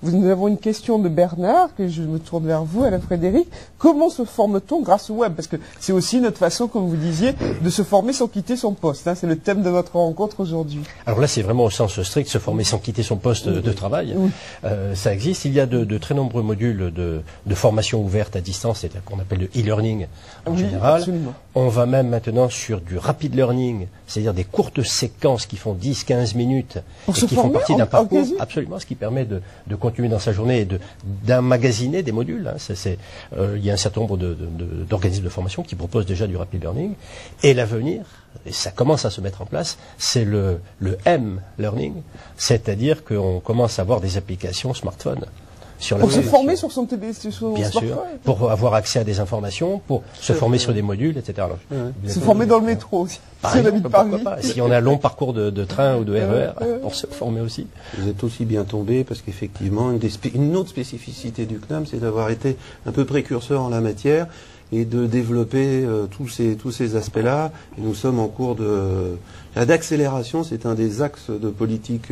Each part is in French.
Nous avons une question de Bernard, que je me tourne vers vous, Alain Frédéric. Comment se forme-t-on grâce au web? Parce que c'est aussi notre façon, comme vous disiez, de se former sans quitter son poste. Hein. C'est le thème de notre rencontre aujourd'hui. Alors là, c'est vraiment au sens strict, se former sans quitter son poste de travail. Oui. Ça existe. Il y a de très nombreux modules de formation ouverte à distance, c'est qu'on appelle le e-learning en général. Absolument. On va même maintenant sur du rapid learning, c'est-à-dire des courtes séquences qui font 10-15 minutes et qui font partie d'un parcours. Absolument, ce qui permet de continuer dans sa journée et d'emmagasiner des modules. Hein. Il y a un certain nombre d'organismes de formation qui proposent déjà du rapid learning. Et l'avenir, et ça commence à se mettre en place, c'est le M-learning, c'est-à-dire qu'on commence à avoir des applications smartphone. Pour se former sur son smartphone. Bien sûr, pour avoir accès à des informations, pour se former sur des modules, etc. Alors, se former dans le métro aussi. Par exemple, pourquoi pas. Si on a un long parcours de train ou de RER, pour se former aussi. Vous êtes aussi bien tombé parce qu'effectivement, une autre spécificité du CNAM, c'est d'avoir été un peu précurseur en la matière et de développer tous ces aspects-là. Et nous sommes en cours d'accélération, c'est un des axes de politique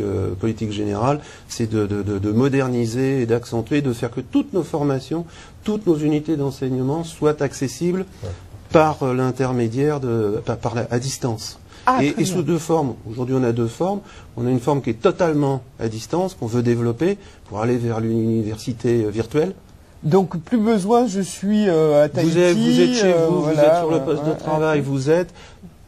générale, c'est de moderniser et d'accentuer, de faire que toutes nos formations, toutes nos unités d'enseignement soient accessibles par l'intermédiaire à distance. Et sous deux formes. Aujourd'hui, on a deux formes. On a une forme qui est totalement à distance, qu'on veut développer pour aller vers l'université virtuelle. Donc, plus besoin, je suis à Tahiti. Vous êtes chez vous, vous êtes sur le poste de travail,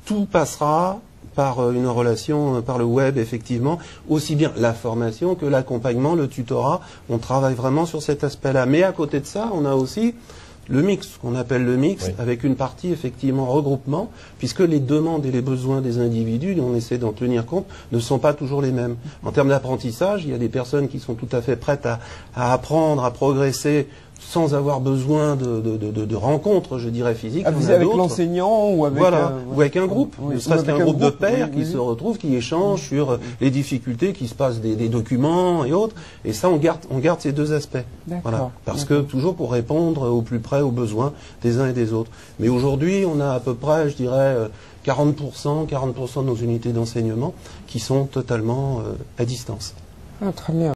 tout passera par une relation, par le web, effectivement, aussi bien la formation que l'accompagnement, le tutorat. On travaille vraiment sur cet aspect-là. Mais à côté de ça, on a aussi le mix, qu'on appelle le mix, avec une partie effectivement regroupement, puisque les demandes et les besoins des individus, on essaie d'en tenir compte, ne sont pas toujours les mêmes. En termes d'apprentissage, il y a des personnes qui sont tout à fait prêtes à apprendre, à progresser, sans avoir besoin de rencontres, je dirais, physiques. Avec l'enseignant ou avec... ou avec un groupe, ne serait-ce qu'un groupe de pairs qui se retrouvent, qui échangent sur les difficultés, qui se passent des documents et autres. Et ça, on garde ces deux aspects. Voilà. Parce que toujours pour répondre au plus près aux besoins des uns et des autres. Mais aujourd'hui, on a à peu près, je dirais, 40% de nos unités d'enseignement qui sont totalement à distance. Ah, très bien.